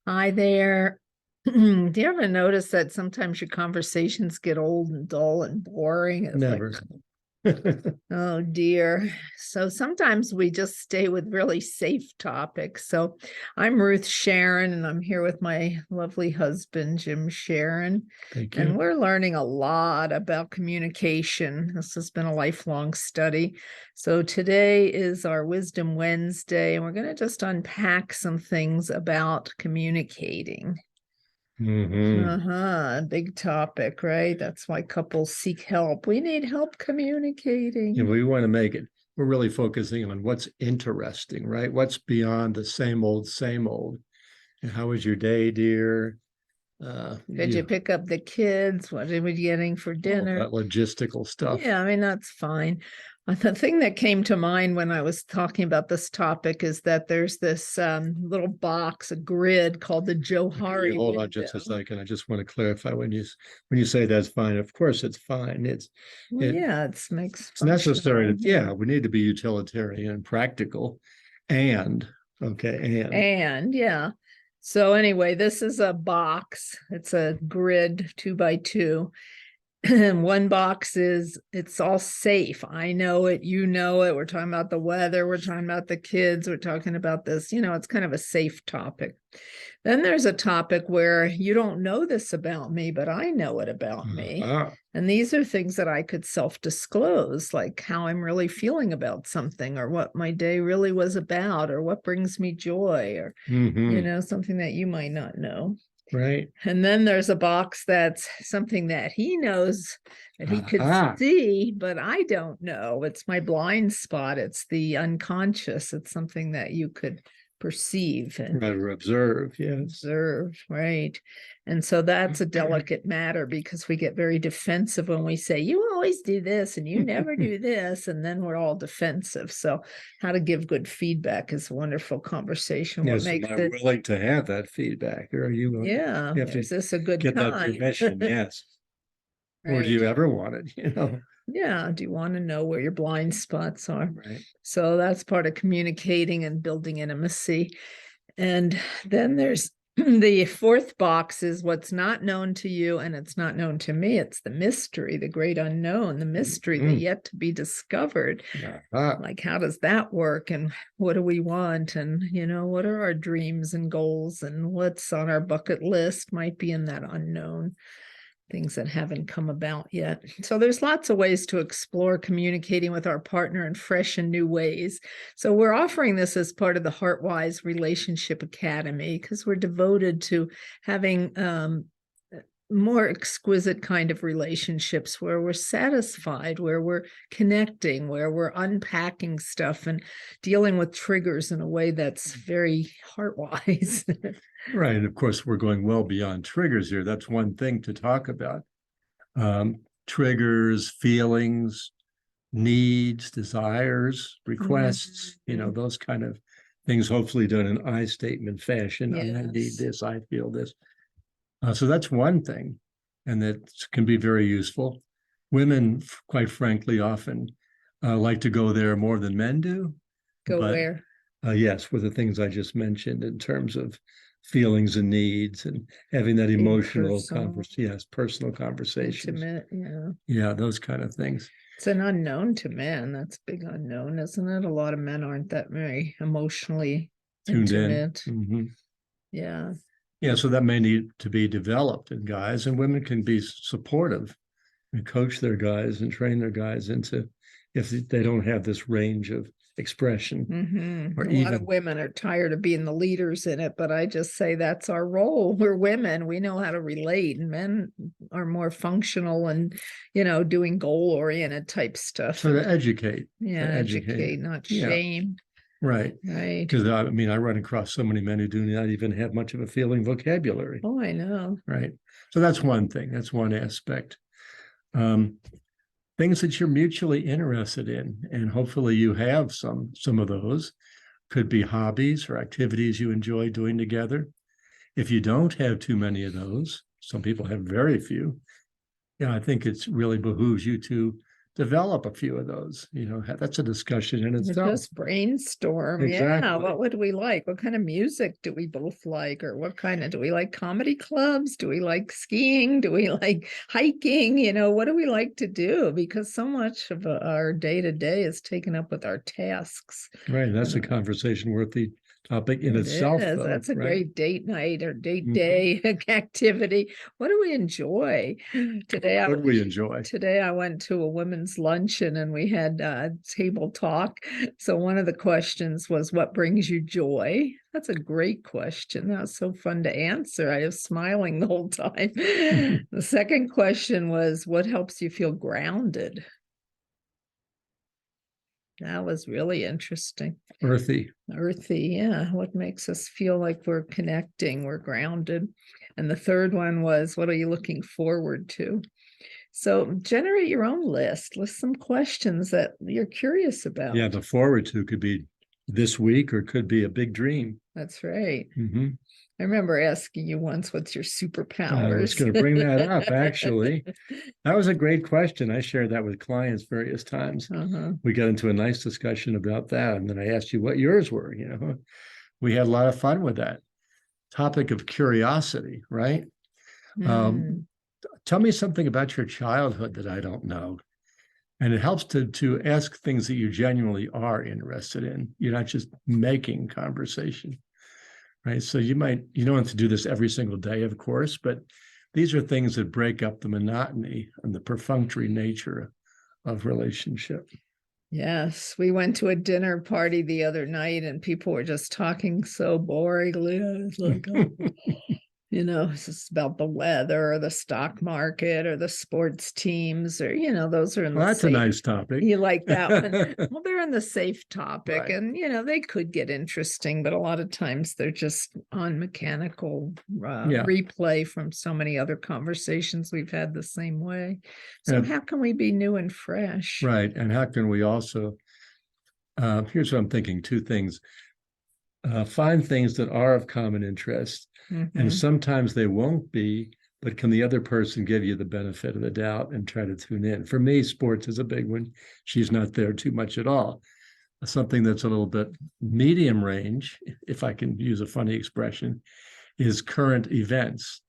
Hi there. Do you ever notice that sometimes your conversations get old and dull and boring? It's like, Never. oh dear. So sometimes we just stay with really safe topics. So I'm Ruth Sharon, and I'm here with my lovely husband, Jim Sharon. Thank And you. we're learning a lot about communication. This has been a lifelong study. So today is our Wisdom Wednesday, and we're going to just unpack some things about communicating. Hmm. Big topic, right? That's why couples seek help. We need help Yeah, communicating. we want to make it. We're really focusing on what's interesting, right? What's beyond the same old, same old. And how was your day, dear? Did you You pick up the kids? What are we getting for all dinner? that logistical stuff. Yeah, I mean, that's fine. The thing that came to mind when I was talking about this topic is that there's this little box, a grid called the Okay, Johari hold on window. just a second. I just want to clarify when you say that's fine. Of course, it's fine. Well, It yeah, it makes it's necessary functional. to, yeah, we need to be utilitarian and practical. And okay, and And yeah. So anyway, this is a box. It's a grid 2 by 2. And one box is it's all safe. I know it, you know it. We're talking about the weather, we're talking about the kids, we're talking about this, it's kind of a safe topic. Then there's a topic where you don't know this about me, but I know it about me. ah, And these are things that I could self-disclose, like how I'm really feeling about something, or what my day really was about, or what brings me joy, or hmm, something that you might not know. right. And then there's a box that's something that he knows that he could Ah, see, but I don't know. It's my blind spot. It's the unconscious. It's something that you could perceive and rather observe, yes. observe, right? And so that's a delicate matter because we get very defensive when we say, you always do this and you never do this. And then we're all defensive. So, how to give good feedback is a wonderful conversation. What Yes, am makes I it, willing to have that feedback? Or are you, yeah, you have to is this a good get that time? permission? Yes. Or do Right. you ever want it? Yeah. Do you want to know where your blind spots are? Right. So that's part of communicating and building intimacy. And then there's the fourth box is what's not known to you and it's not known to me. It's the mystery, the great unknown, the mystery, the Mm-hmm. yet to be discovered. Ah, Like, how does that work? And what do we want? And, what are our dreams and goals? And what's on our bucket list might be in that unknown, things that haven't come about yet. So there's lots of ways to explore communicating with our partner in fresh and new ways. So we're offering this as part of the Heartwise Relationship Academy because we're devoted to having more exquisite kind of relationships where we're satisfied, where we're connecting, where we're unpacking stuff and dealing with triggers in a way that's very heartwise. right. And of course, we're going well beyond triggers here. That's one thing to talk about. Triggers, feelings, needs, desires, requests, Mhm. those kind of things, hopefully done in I statement fashion. I need Yes. this, I feel this. So that's one thing, and that can be very useful. Women, quite frankly, often like to go there more than men do. Go But where? yes, with the things I just mentioned in terms of feelings and needs and having that Being emotional personal, yes, personal conversations. intimate. Yeah. Yeah, those kind of things. It's an unknown to men. That's a big unknown, isn't it? A lot of men aren't that very emotionally Tuned in. intimate. Mm-hmm. Yeah. Yeah, so that may need to be developed in guys, and women can be supportive and coach their guys and train their guys into if they don't have this range of expression or A lot of even women are tired of being the leaders in it, but I just say that's our role. We're women. We know how to relate. And men are more functional and, doing goal oriented type stuff. so And to educate, yeah, educate, not Yeah, shame. right. Right. Because I mean, I run across so many men who do not even have much of a feeling vocabulary. Oh, I know. Right. So that's one thing. That's one aspect. Um, Things that you're mutually interested in, and hopefully you have some of those. Could be hobbies or activities you enjoy doing together. If you don't have too many of those, some people have very few. Yeah, I think it's really behooves you develop a few of those. That's a discussion in itself. Just brainstorm. Yeah. Exactly. What would we like? What kind of music do we both like? Or what kind of, do we like comedy clubs? Do we like skiing? Do we like hiking? What do we like to do? Because so much of our day to day is taken up with our tasks. Right. That's a conversation worthy topic in itself. Though, that's a great date night or date day activity. What do we enjoy today? What do we enjoy? Today I went to a women's luncheon and we had table talk. So one of the questions was, what brings you joy? That's a great question. That was so fun to answer. I was smiling the whole time. The second question was, what helps you feel grounded? That was really interesting. Earthy, yeah. What makes us feel like we're connecting, we're grounded? And the third one was, what are you looking forward to? So generate your own list some questions that you're curious about. Yeah, the forward to could be this week or could be a big dream. That's right. I remember asking you once, what's your superpowers? I was going to bring that up, actually. That was a great question. I shared that with clients various times. We got into a nice discussion about that. And then I asked you what yours were. We had a lot of fun with that topic of curiosity, right? Tell me something about your childhood that I don't know. And it helps to ask things that you genuinely are interested in. You're not just making conversation. Right. So you don't have to do this every single day, of course, but these are things that break up the monotony and the perfunctory nature of relationship. Yes. We went to a dinner party the other night and people were just talking so boringly. I was like, it's just about the weather or the stock market or the sports teams or, those are in that's a nice topic. You like that one? Well, they're in the safe topic, right. And, they could get interesting, but a lot of times they're just on mechanical replay from so many other conversations we've had the same way. So how can we be new and fresh? Right. And how can we also, here's what I'm thinking, two things. Find things that are of common interest. And sometimes they won't be, but can the other person give you the benefit of the doubt and try to tune in? For me, sports is a big one. She's not there too much at all. Something that's a little bit medium range, if I can use a funny expression, is current events.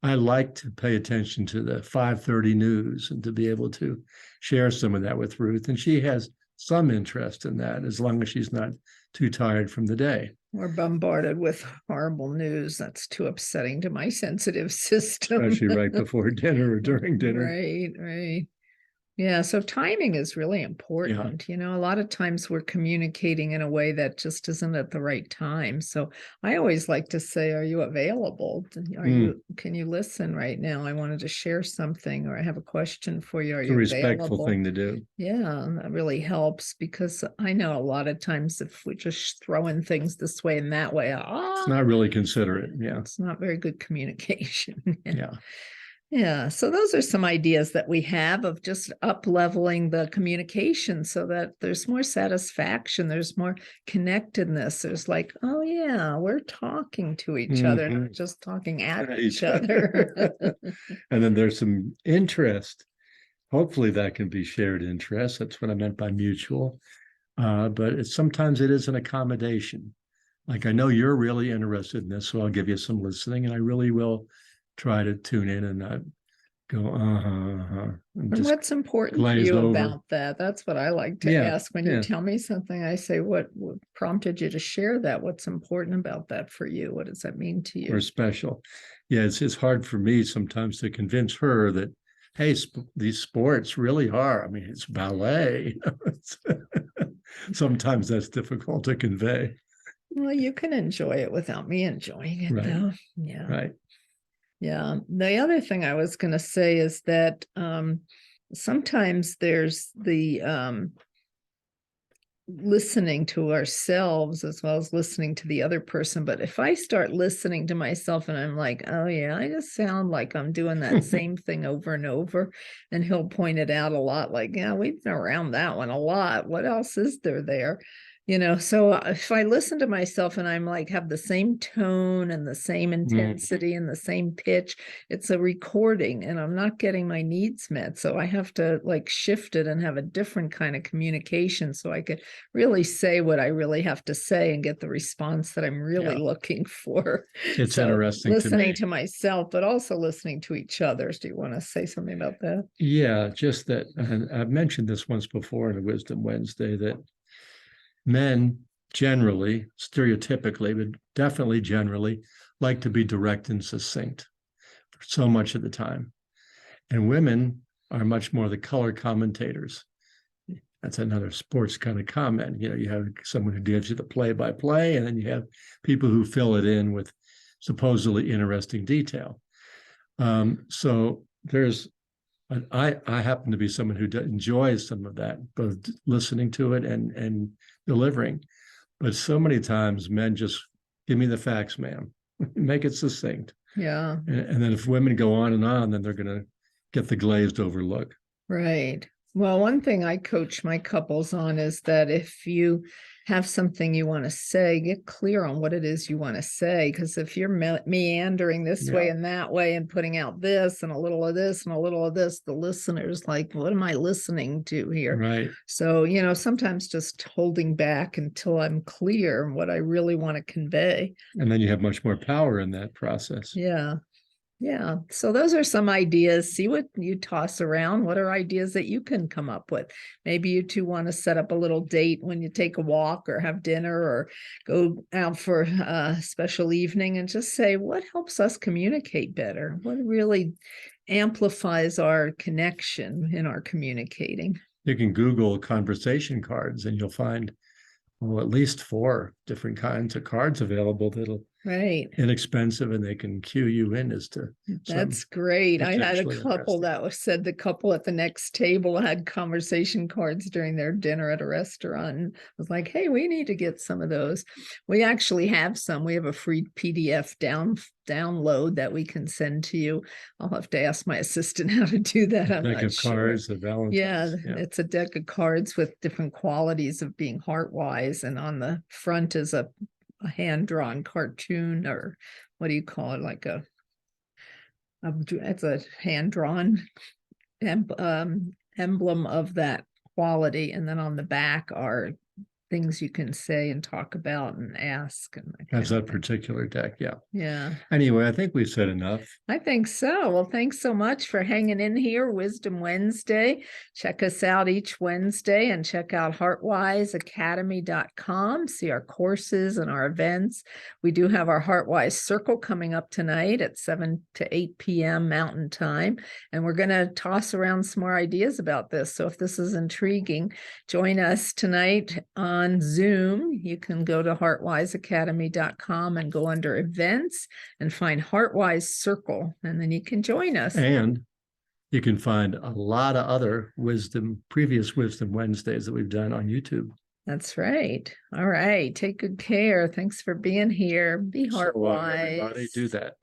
I like to pay attention to the 5:30 news and to be able to share some of that with Ruth. And she has some interest in that as long as she's not too tired from the day. We're bombarded with horrible news. That's too upsetting to my sensitive system. Especially right before dinner or during dinner. Right. Yeah, so timing is really important. A lot of times we're communicating in a way that just isn't at the right time. So I always like to say, are you available? Can you listen right now? I wanted to share something, or I have a question for you. Are you available? It's a respectful thing to do. Yeah, that really helps, because I know a lot of times if we're just throwing things this way and that way, it's not really considerate. Yeah. It's not very good communication. Yeah, so those are some ideas that we have of just up-leveling the communication so that there's more satisfaction, there's more connectedness. There's like, oh yeah, we're talking to each other, not just talking at each other. And then there's some interest. Hopefully that can be shared interest. That's what I meant by mutual. But sometimes it is an accommodation. Like, I know you're really interested in this, so I'll give you some listening, and I really will try to tune in and not go, And what's important to you about that? That's what I like to ask. When you tell me something, I say, what prompted you to share that? What's important about that for you? What does that mean to you? Or special. Yeah, it's hard for me sometimes to convince her that, hey, these sports really are. I mean, it's ballet. Sometimes that's difficult to convey. Well, you can enjoy it without me enjoying it, though. Yeah. Right. Yeah. The other thing I was going to say is that sometimes there's the listening to ourselves as well as listening to the other person. But if I start listening to myself and I'm like, oh yeah, I just sound like I'm doing that same thing over and over, and he'll point it out a lot, like, yeah, we've been around that one a lot. What else is there? So if I listen to myself and I'm like, have the same tone and the same intensity and the same pitch, it's a recording and I'm not getting my needs met. So I have to like shift it and have a different kind of communication so I could really say what I really have to say and get the response that I'm really looking for. It's So interesting listening to me. to myself, but also listening to each other. Do you want to say something about that? Yeah, just that, and I've mentioned this once before in a Wisdom Wednesday, that men generally, stereotypically, but definitely generally, like to be direct and succinct for so much of the time. And women are much more the color commentators. That's another sports kind of comment. You have someone who gives you the play-by-play, and then you have people who fill it in with supposedly interesting detail. So there's I happen to be someone who enjoys some of that, both listening to it and delivering. But so many times men just give me the facts, man. Make it succinct. Yeah. And then if women go on, then they're going to get the glazed over look. Right. Well, one thing I coach my couples on is that if you have something you want to say, get clear on what it is you want to say. Because if you're meandering this way and that way and putting out this and a little of this and a little of this, the listener's like, what am I listening to here? Right. So, sometimes just holding back until I'm clear on what I really want to convey. And then you have much more power in that process. Yeah. Yeah. So those are some ideas. See what you toss around. What are ideas that you can come up with? Maybe you two want to set up a little date when you take a walk or have dinner or go out for a special evening and just say, what helps us communicate better? What really amplifies our connection in our communicating? You can Google conversation cards and you'll find, well, at least 4 different kinds of cards available that'll Right. inexpensive, and they can cue you in as to. That's great. I had a couple that said the couple at the next table had conversation cards during their dinner at a restaurant. And was like, hey, we need to get some of those. We actually have some. We have a free PDF download that we can send to you. I'll have to ask my assistant how to do that. I'm deck not of sure. Cards, the Valentine's. Yeah, it's a deck of cards with different qualities of being Heartwise, and on the front is a hand-drawn cartoon, or what do you call it, like it's a hand-drawn emblem of that quality, and then on the back are things you can say and talk about and ask. And that's that particular deck. Yeah. Anyway, I think we've said enough. I think so. Well, thanks so much for hanging in here. Wisdom Wednesday. Check us out each Wednesday and check out heartwiseacademy.com. See our courses and our events. We do have our Heartwise Circle coming up tonight at 7 to 8 p.m. Mountain Time. And we're going to toss around some more ideas about this. So if this is intriguing, join us tonight on Zoom. You can go to heartwiseacademy.com and go under events and find Heartwise Circle, and then you can join us. And you can find a lot of other previous Wisdom Wednesdays that we've done on YouTube. That's right. All right. Take good care. Thanks for being here. Be Heartwise. Everybody do that.